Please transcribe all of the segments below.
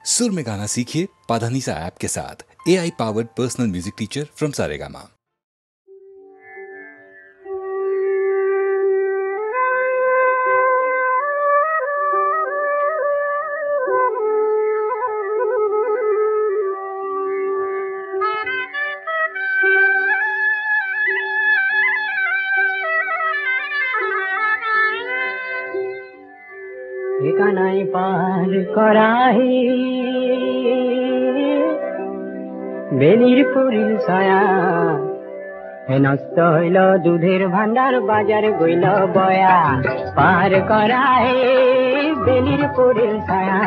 सुर में गाना सीखिए पाधानीसा ऐप के साथ। AI powered personal music teacher from Saregama. ঠিকানাই পার করাই বেলির পুরিল ছায়া নষ্ট হইল দুধের ভান্ডার বাজার গইল বয়া পার করাই বেলির পুরিল ছায়া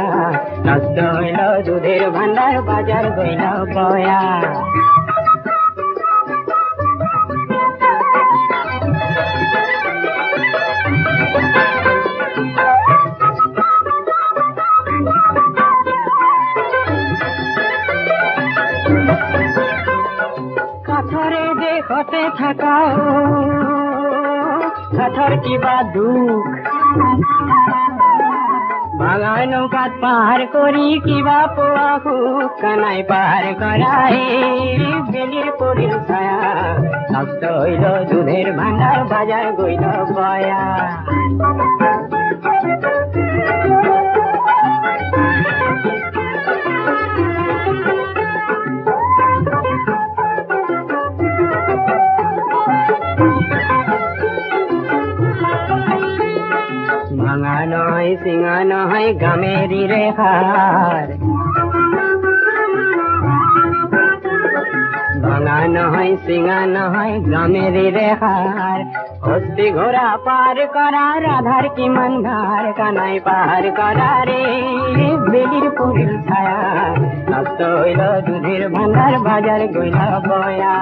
নষ্ট হইল দুধের ভান্ডার বাজার গইল বয়া দেখতে থাকাও কাঠর কিবা দুখ ভাঙা নৌকাত পার করি কিবা পোৱা সুখ কানাই পার করাই বেলির পরিল ছায়া নষ্ট হইল দুধের ভান্ডার বাজার গইল বয়া ভাঙা নয় সিঙা নয় গামেরি রেখার ভাঙা নয় সিঙা নয় গামেরি রেখার হস্তি ঘোড়া পার করা রাধার কি মন্ধার কানাই পার করা রে বেলির পুরিল ছায়া নষ্ট হইল দুধের ভান্ডার বাজার গইল বয়া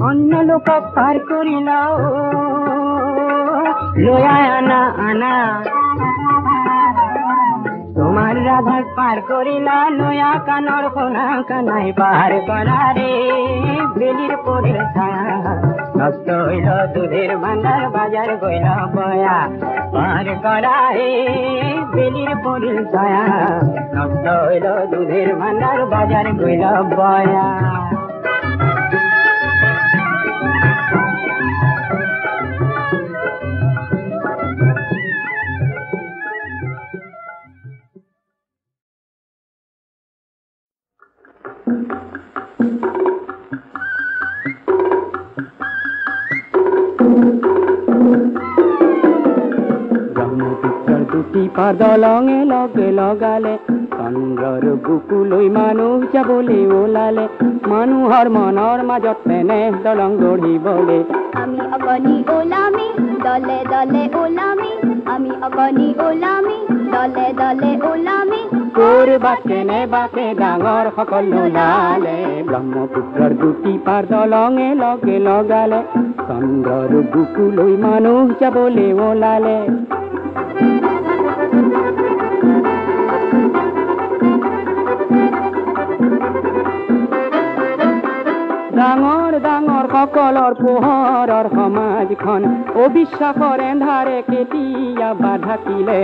অন্য লোক পার করিল লয়া আনা আনা তোমার রাধা পার করিল লয়া কানর কোনা কানাই পার করা রে বেলির পরিল ছায়া নষ্ট হইল দুধের ভান্ডার বাজার গইল বয়া পার করা রে বেলির পরিল ছায়া নষ্ট হইল দুধের ভান্ডার বাজার গইল বয়া পাদলঙে লগে লগালে চন্দ্ৰৰ বুকুলৈ মানুহ যাবলৈ ওলালে মানুহৰ মনৰ মাজত তেনে দলং গঢ়িবলৈ আমি অগণি ওলামি দলে দলে ওলামি আমি অগণি ওলামি দলে দলে ওলামি কৰবাত কেনে বাকে ডাঙৰ সকল ওলালে ব্ৰহ্মপুত্ৰৰ দুটি পাৰ দলঙে লগে লগালে চন্দ্ৰৰ বুকুলৈ মানুহ যাবলৈ ওলালে ডাঙৰ ডাঙৰ সকলৰ পোহৰৰ সমাজখন অবিশ্বাসৰ এন্ধাৰে কেতিয়া বাধাকিলে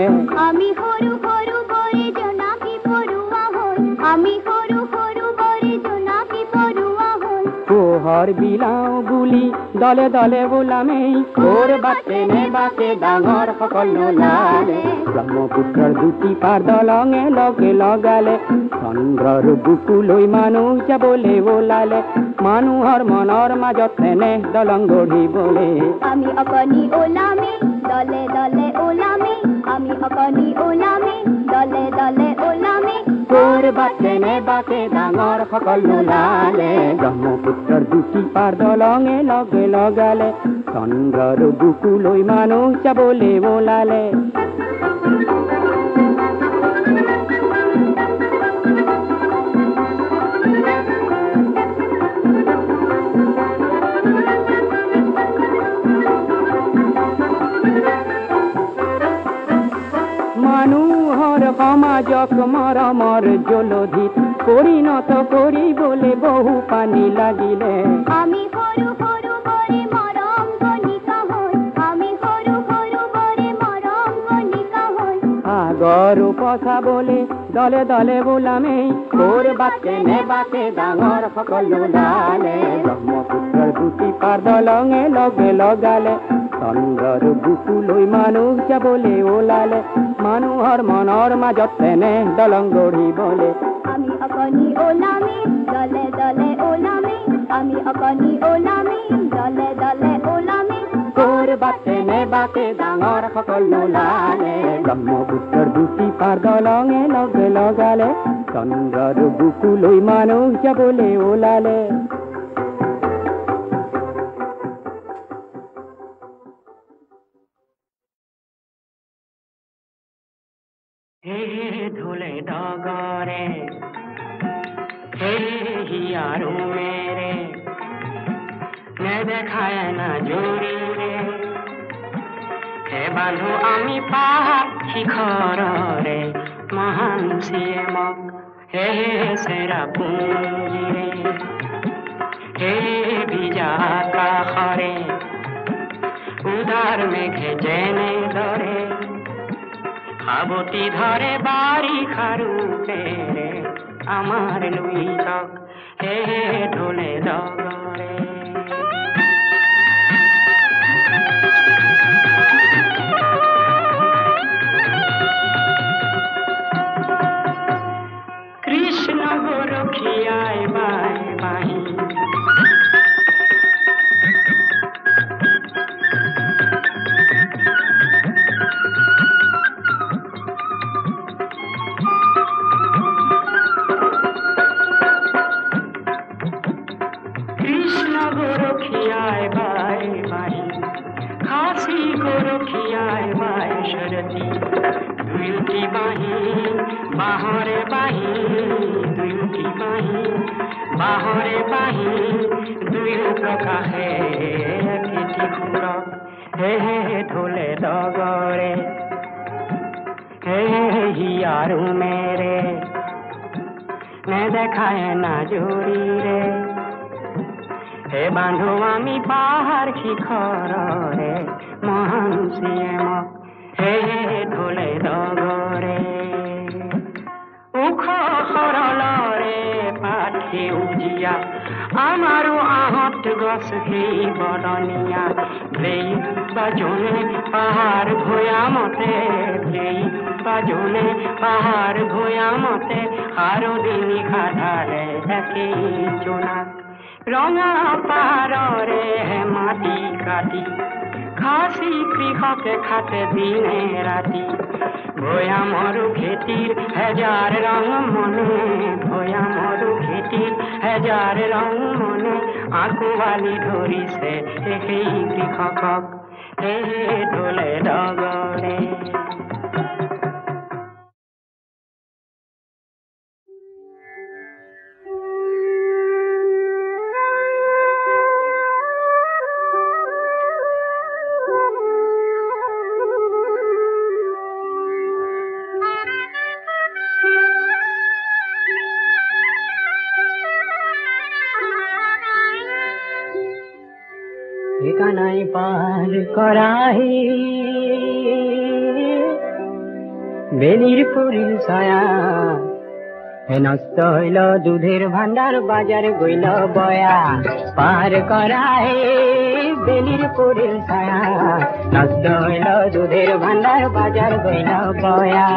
আমি সৰু সৰু বৰে জনাকি পৰুৱা হ'ল আমি সৰু সৰু বৰে জনাকি পৰুৱা হ'ল পোহৰ বিলাও বুলি দলে দলে ওলামেই কৰবাত তেনে বাকে ডাঙৰ সকল ওলালে ব্ৰহ্মপুত্ৰৰ দুটি পাৰ দলঙে লগে লগালে চন্দ্ৰৰ বুকুলৈ মানুহ যাবলৈ ওলালে মানুহৰ মনৰ মাজত তেনে দলং গঢ়িবলৈ আমি অগণি ওলামি দলে দলে ওলামি আমি অগণি ওলামি দলে দলে ওলামি কৰবাত তেনে বাকে ডাঙৰ সকল ওলালে ব্ৰহ্মপুত্ৰৰ দুটি পাৰ দলঙে লগে লগালে চন্দ্ৰৰ বুকুলৈ মানুহ যাবলৈ ওলালে মানুহৰ সমাজত তিলক মৰমৰ জলধিত পৰিণত কৰি বলে বহু পানি লাগিলে আমি সৰু সৰু বৰে মৰম গণিকা হৈ আমি সৰু সৰু বৰে মৰম গণিকা হৈ আগৰ উপচা বলে দলে দলে বোলামেই কৰবাতে নেবাতে ডাঙৰ সকলো ওলালে ব্ৰহ্মপুত্ৰৰ দুটি পাৰ দলঙে লগে লগালে চন্দ্ৰৰ বুকু লৈ মানুহ যাবলৈ ওলালে মানুহৰ মনৰ মাজত তেনে দলং গঢ়িবলে আমি অকণি ওলামি দলে দলে ওলামি আমি অকণি ওলামি দলে দলে ওলামি কৰবাতে নেবাতে ডাঙৰ সকলো ওলালে ব্ৰহ্মপুত্ৰৰ দুটি পাৰ দলঙে লগে লগালে চন্দ্ৰৰ বুকু লৈ মানুহ যাবলৈ ওলালে হে ধুলে ডগরে হে হিয়ারু মেরে নে দেখায় না জুড়ি রে হে বান্ধু আমি পাহাড় শিখরে মহান সিয়ে মক হে সেরা পুঞ্জি রে হে ভিজা আকাশরে উদার মেঘে জেনে ধরে আবতি ধরে বাড়ি খারুপে রে আমার লুই চক হে ঢোলে ডগরে কৃষ্ণ গোরখিয়ায় বাই বাহি गोरखियाय बाय बाई खासी गोरखियाय बाय शरती दुयुटी बाही बाहरे बाही दुयुटी बाही बाहरे बाही दुयु प्रकाशे एकेटी खुर हे ढोले डगरे हे हियारु मेरे ने देखाय ना जोड़ी रे হে বান্ধু আমি পাহাড় শিখরে মহান সিয়ে মক হে ঢোলে ডগরে উখ সরলরে পাঠে উজিয়া আমারও আহত গছ সেই বদনিয়া ভেই বাজনে পাহাড় ভয়া মতে ভেই বাজনে পাহাড় ভয়া মতে আরো দিনী খাধারে একেই জোনাক রঙা পাহাড়রে মাটি কাটি খাসি কৃষকে খাতে দিনে রাতি ভয়া মরু খেতির হাজার রং মনে ভয়া মরু খেতির হাজার রং মনে আকুয়ালি ধরিছে সেই কৃষকক হে ঢোলে ডগরে কানাই পার করাই বেলির পুরিল ছায়া হে নষ্ট হইল দুধের ভান্ডার বাজার গইল বয়া পার করাই বেলির পুরিল ছায়া নষ্ট হইল দুধের ভান্ডার বাজার গইল বয়া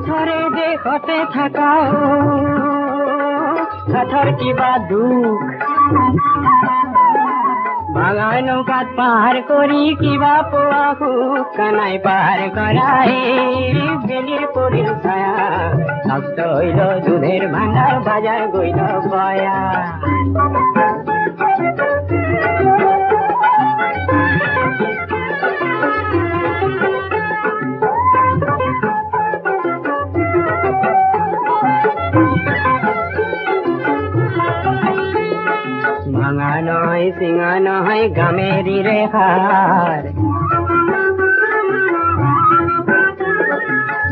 কাঠরে দেখতে থাকাও কাঠর কিবা দুখ বাগান নৌকাত পার করি কিবা পোয়া খুব কানাই পার করাই বেলির পরিল ছায়া নষ্ট হইল দুধের ভান্ডার বাজার গইল বয়া নহয় চিঙা নহয় গামেৰি ৰেখাৰ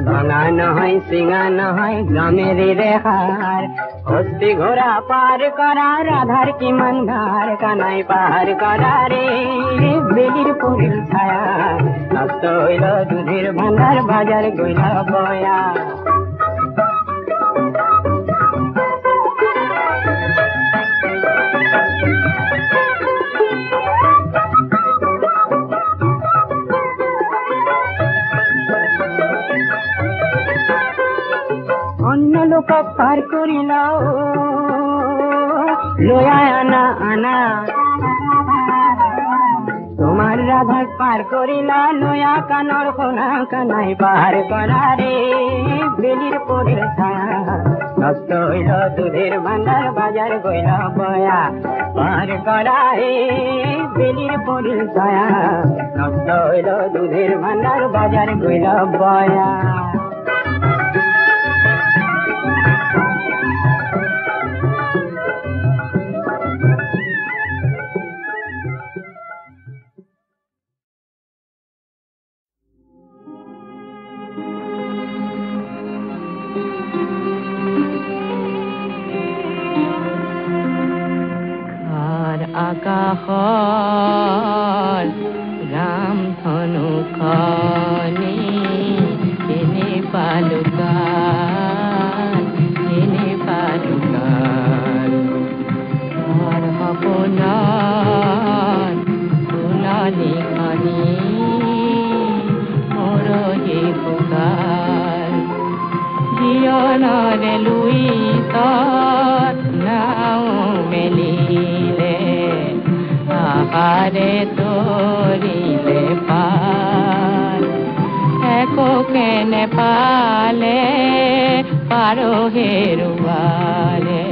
ভাঙা নহয় চিঙা নহয় গামেৰি ৰেখাৰ হস্তি ঘোৰা পাৰ কৰা ৰাধাৰ কিমান ধাৰ কানাই পাৰ কৰা ৰে বেলিৰ পৰিল ছায়া নষ্ট হইল দুধেৰ ভাণ্ডাৰ বাজাৰ গইল বয়া অন্য লোক পার করিল লয়া আনা আনা তোমার রাধা পার করিল লয়া কানর সোনা কানাই পার করা রে বেলির পরের ছায়া নষ্ট হইল দুধের ভান্ডার বাজার গইল বয়া পার করা রে বেলির পরের ছায়া নষ্ট হইল দুধের ভান্ডার বাজার গইল বয়া আকাশৰ ৰাম ধনুখনি এনে পালুকান মোৰ সপোনৰ ফুলনিখনি মৰহি পুকাৰ জীৱনৰে লুইতৰ নাও মেলিলে আহারে তরিলে পার একো কেনে পালে পারো হেরুয়ারে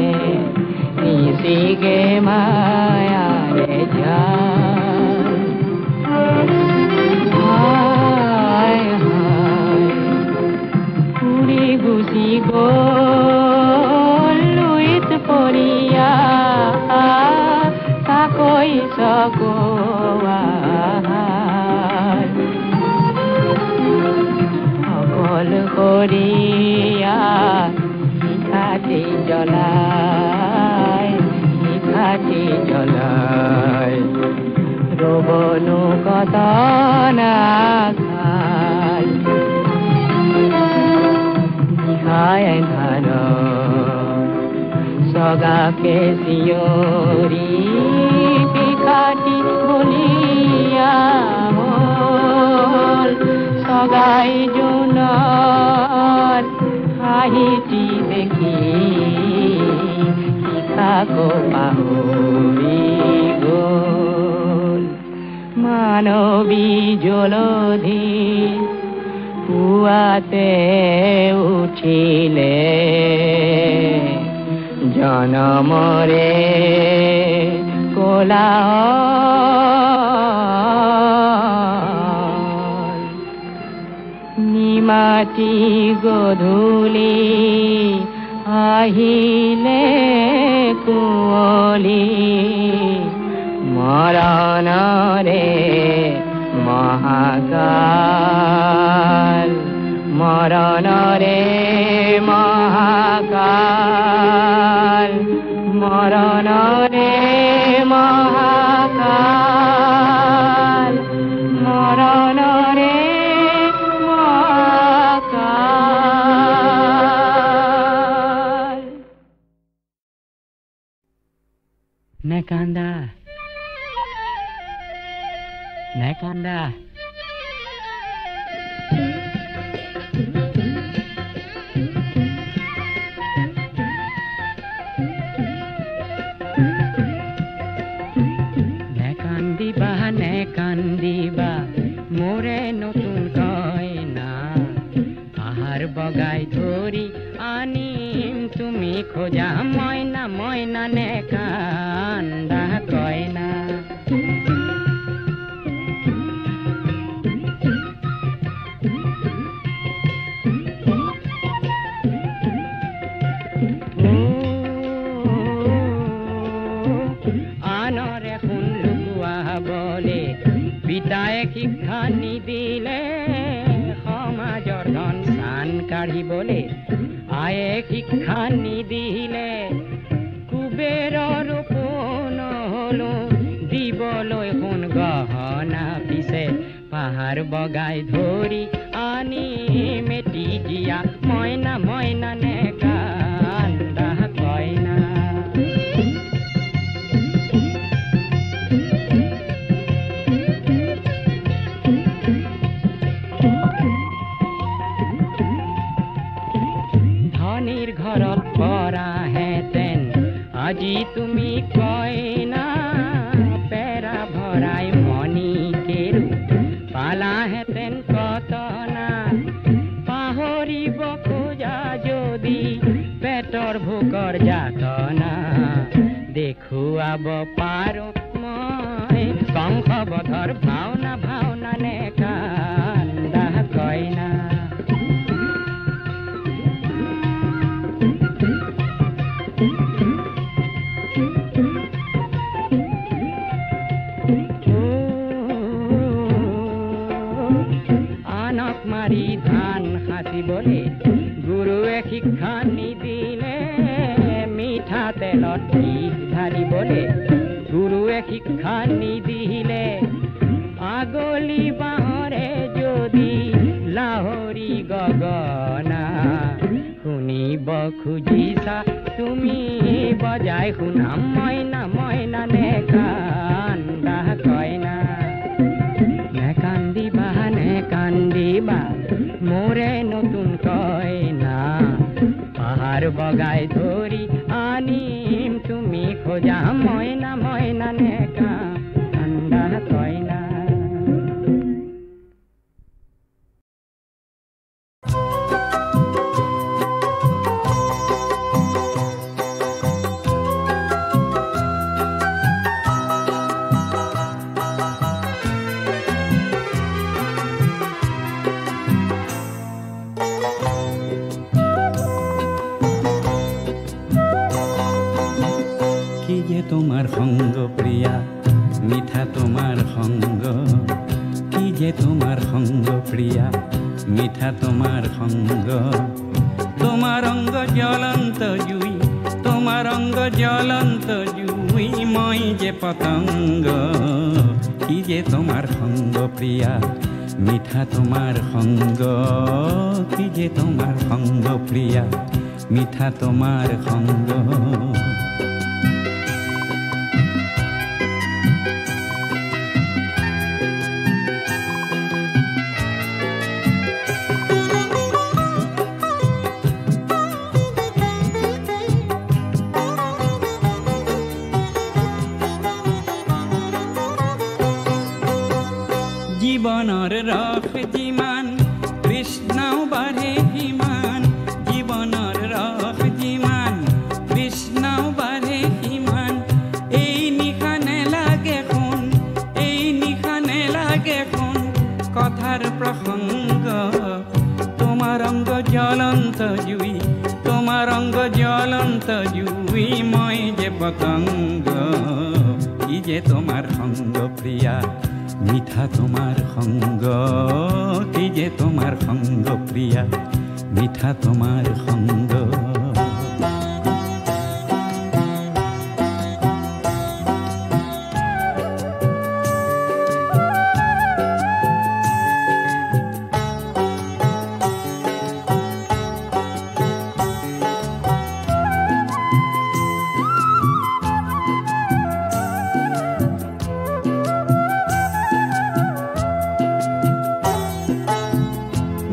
নিশিগে মায়ারে যান হায় হায় পুরি গুছি গল লুইত পরিয়া কই সগোয়ার অকল করিয়া হিখাটি জ্বলাই রবনু কতনা খাল দিহায় ধার সগাকে শিয়রি পিকাটি বলিয়া হল সগাই জোনৰ হাঁহিটি দেখি শিখাকো পাহৰি গল মানৱী জলধি পুৱাতে উঠিলে জনমৰে কোলাহল নিমাতি গধূলি আহিলে কুঁৱলী মৰণৰে মহাকাল মৰণৰে মহাকাল মৰণৰে মহাকাল মৰণৰে মহাকাল নেকান্দা নেকান্দা কান্দিবা মোৰে নতুন কইনা আহাৰ বগাই ধৰি আনিম তুমি খোজা মইনা মইনা নে কান্দা কইনা আনৰে পঢ়িবলে আয়ে শিক্ষা নিদিলে কুবেৰৰ পোন হলো দিবলৈ সোণ গহনা পিছে পাহাৰ বগাই ধৰি আনি মেটি দিয়া মইনা মইনা নে কান্দা কইনা ধনীৰ ঘৰত পৰা হেতেন আজি তুমি কইনা পেৰা ভৰাই মণি কেৰু পালাহেতেন কতনা পাহৰিব খোজা যদি পেটৰ ভোকৰ যাতনা দেখুৱাব পাৰো মই কংসবধৰ ভাওনা ভাওনা নে কান্দা কইনা মাৰি ধান সাঁচিবলে গুৰুৱে শিক্ষা নিদিলে মিঠা তেলত বিষ ঢালিবলে গুৰুৱে শিক্ষা নিদিলে আগলি বাঁহৰে যদি লাহৰি গগনা শুনিব খুজিছা তুমি বজাই শুনাম মইনা মইনা নে কান্দা কইনা কান্দিবা মোৰে নতুন কইনা পাহাৰ বগাই ধৰি আনিম তুমি খোজা মইনা মইনা নে কান্দা কইনা তোমার সঙ্গ প্রিয়া মিঠা তোমার সঙ্গ কি যে তোমার সঙ্গ প্রিয়া মিঠা তোমার সঙ্গ তোমার অঙ্গ জ্বলন্ত জুই তোমার অঙ্গ জ্বলন্ত জুই মই যে পতঙ্গ কি যে তোমার সঙ্গ প্রিয়া মিঠা তোমার সঙ্গ কি যে তোমার সঙ্গ প্রিয়া মিঠা তোমার সঙ্গ জীবনৰ ৰস যিমান কৃষ্ণও বাঢ়ে সিমান জীবনৰ ৰস যিমান কৃষ্ণও বাঢ়ে সিমান এই নিশা নেলাগে শুন এই নিশা নেলাগে শুন কথাৰ প্ৰসংগ তোমাৰ অংগ জ্বলন্ত জুই তোমাৰ অংগ জ্বলন্ত জুই মই যে পতংগ কি যে তোমাৰ সঙ্গ প্ৰিয়া মিঠা তোমাৰ সঙ্গ কি যে তোমাৰ সঙ্গ প্ৰিয়া মিঠা তোমাৰ সঙ্গ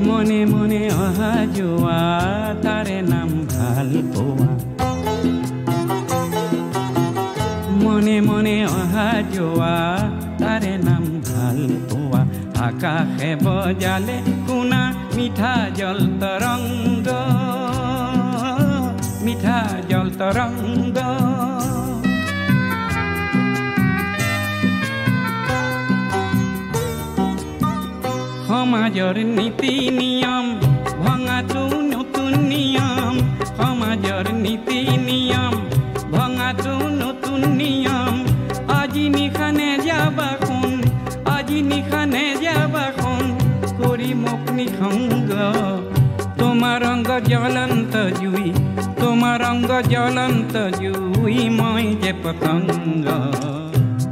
মনে মনে অহা যোৱা তাৰে নাম ভাল পোৱা মনে মনে অহা যোৱা তাৰে নাম ভাল পোৱা আকাশে বজালে কোনা মিঠা জল তৰংগ মিঠা জল তৰংগ সমাজৰ নীতি নিয়ম ভঙাটো নতুন নিয়ম সমাজৰ নীতি নিয়ম ভঙাটো নতুন নিয়ম আজি নিশা নেযাবা শুন আজি নিশা নেযাবা শুন কৰি মোক নিসংগ তোমাৰ অংগ অঙ্গ জ্বলন্ত জুই তোমার অঙ্গ জ্বলন্ত জুই মই যে পতঙ্গ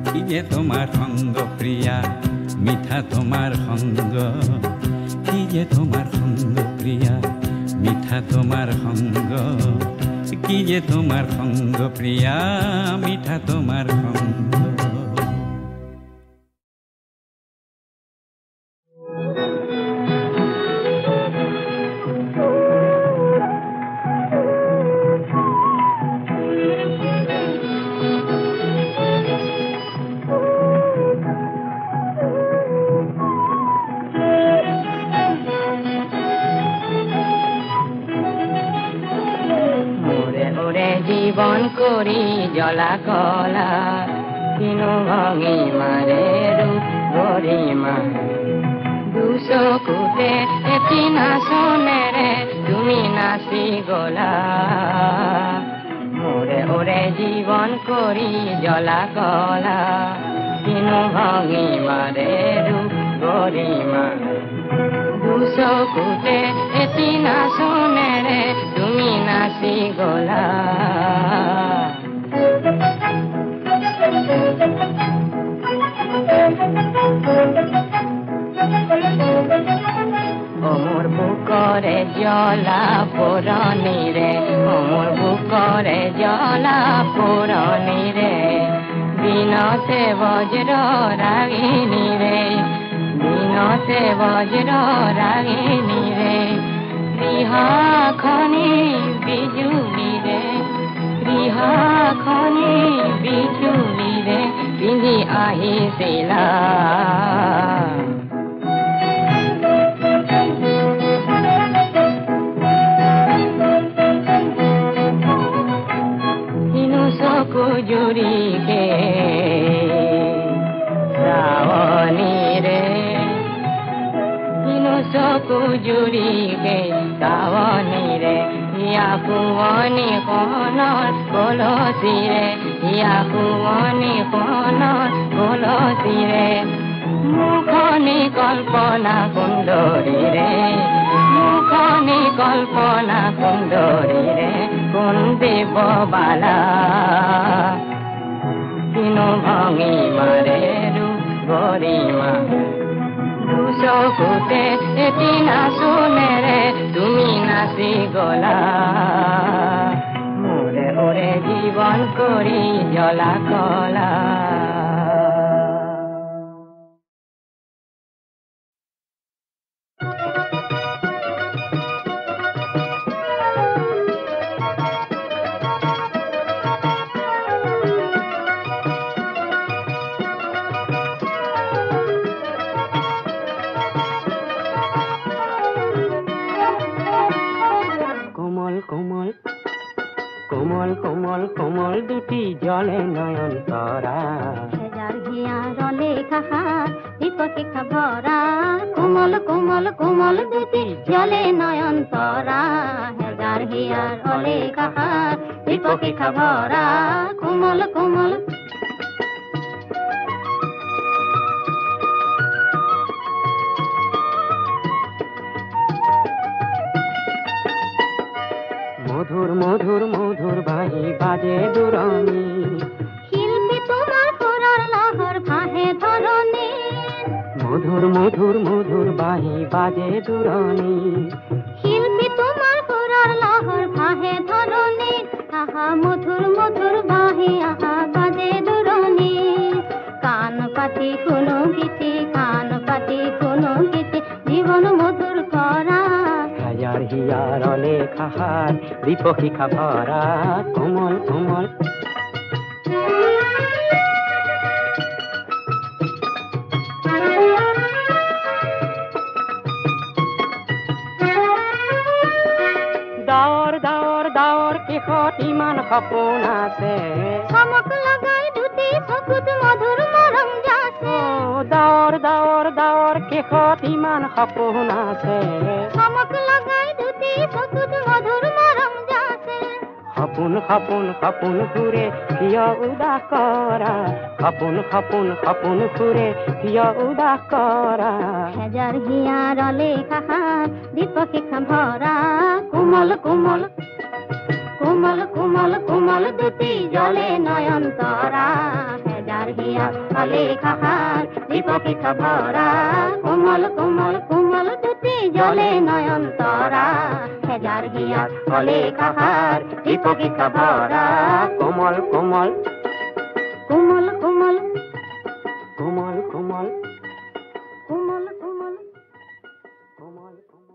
কি যে তোমার সঙ্গ প্রিয়া মিঠা তোমার সঙ্গ কি যে তোমার সঙ্গ প্রিয়া মিঠা তোমার সঙ্গ কি যে তোমার সঙ্গ প্রিয়া মিঠা তোমার সঙ্গ জীবন করি জলা কলা কিনো ভঙি মারে রূপ গরিমা দুশো কুটে এটি নাচনেরে তুমি নাচি গলা মোরে ওরে জীবন করি জলা কলা কিনো ভঙি মারে রূপ গরিমা দুশো কুটে এটি নাচনেরে তুমি নাচি গলা ওমর বুকরে জলা পুরনি রে ওমর বুকরে জলা পুরনি রে বিনতে বজ্র রাগিনী রে বিনতে বজ্র রাগিনী রে রিহা খনি বিজুলি রে রিহা খনি বিজুলি রে পিন্ধি আহিছিলা হিনু চকু জুৰিকে শ্ৰাৱণী ৰে হিনু চকু জুৰিকে শ্ৰাৱণী ৰে ইয়া পুৱনি কণত কলচি ৰে ইয়া পুৱনি কণত কলচি ৰে মুখনি কল্পনা সুন্দৰী ৰে মুখনি কল্পনা সুন্দৰী ৰে কোন দেৱ বালা কিনো ভঙি মাৰে ৰূপ গৰিমা দুচকুতে এটি নাচনেৰে তুমি নাচি গলা মোৰে ওৰে জীৱন কৰি জলা কলা কোমল কোমল দুটি জলে নয়ন তরা হেজার হিয়ারলে খাহা দীপকে খাভরা কোমল কোমল কোমল দুটি জলে নয়ন তরা হেজার হিয়ারলে খাহা দীপকে খাভরা কোমল কোমল মধুর মধুর মধুর বাহি বাজে দুরনি শিল্পী তোমার সুরার লহর ভাহে ধরনি মধুর মধুর মধুর বাহি বাজে দুরনি শিল্পী তোমার সুরার লহর ভাহে ধরনি আহা মধুর মধুর বাহি আহা বাজে দুরনি কান পাতি কোনো গীতি কান পাতি কোনো গীতি জীবন মধুর করা হাজার হিয়ারলে খাহার দীপকি খাভরা কোমল কোমল দাৱৰ দাৱৰ দাৱৰ কেশত ইমান সপোন আছে চমক লগাই দুটি চকুত মধুৰ মৰম যাছে দাৱৰ দাৱৰ দাৱৰ কেশত ইমান সপোন আছে চমক লগাই দুটি চকুত মধুৰ মৰম যাছে খাপুন খাপুন খাপুন ঘুৰে কিয় উদাস কৰা খাপুন খাপুন খাপুন ঘুৰে কিয় উদাস কৰা হেজাৰ হিয়াৰলে খাহাৰ দীপশিখ ভৰা কোমল কোমল কোমল কোমল কোমল দুটি জলে নয়ন তৰা হেজাৰ হিয়াৰলে খাহাৰ দীপশিখ ভৰা কোমল কোমল কোমল দুটি জলে নয়ন তৰা হেজাৰ হিয়াৰলে খাহাৰ দীপশিখ ভৰা কোমল কোমল কোমল কোমল কোমল কোমল কোমল কোমল কোমল কোমল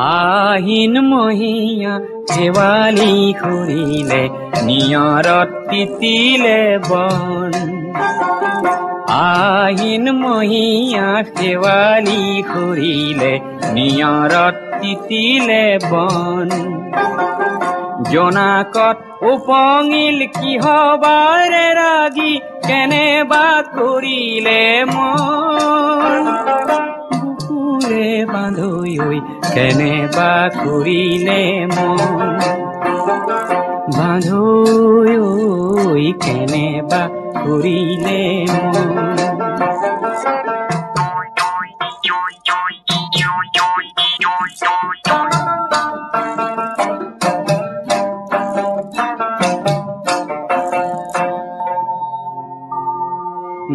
আহিন মহীয়া শেৱালি খুৰিলে নিয়ৰত তিতিলে বন আহিন মহীয়া শেৱালি খুৰিলে নিয়ৰত তিতিলে বন জোনাকত উপঙিল কিহবাৰে ৰাগি কেনেবা কৰিলে মন বুকুৰে বান্ধৈ কেনেবা কৰিলে মন বান্ধৈ কেনেবা কৰিলে মন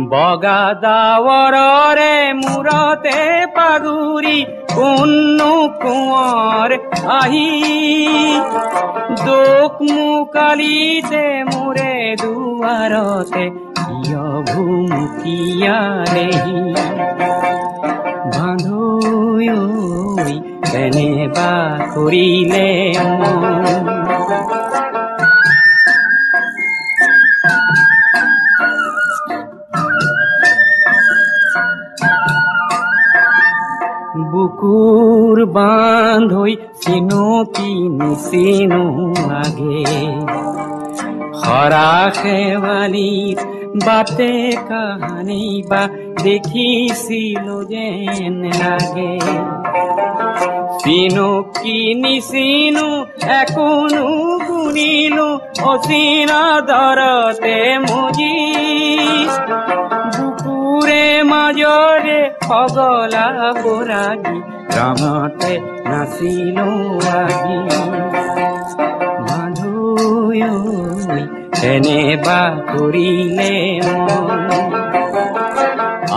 বগা ডাৱৰৰে মূৰতে পাগুৰি কোননো কোঁৱৰ আহি দুখ মুকালিতে মোৰে দুৱাৰতে কিয় ভুমুকিয়ালেহি বান্ধৈ কেনেবা কৰিলে মন বুকুৰ বান্ধৈ চিনুকি নিচিনো আগে হৰা শেৱালিৰ বাটে কাহানি বা দেখিছিলো যেন লাগে চিনুকি নিচিনো একোনো গুণিলো অচিনা দৰতে মজি বুকুৰে মাজৰে পগলা বৰাগী ৰঙতে নাচিলো আগি বান্ধৈ কেনেবা কৰিলে মন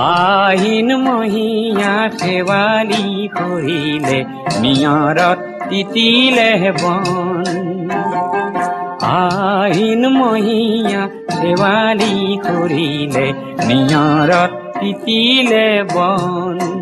আহিন মহীয়া শেৱালি কৰিলে নিয়ৰত তিতিলে বন আহিন মহীয়া শেৱালি কৰিলে নিয়ৰত তিতিলে বন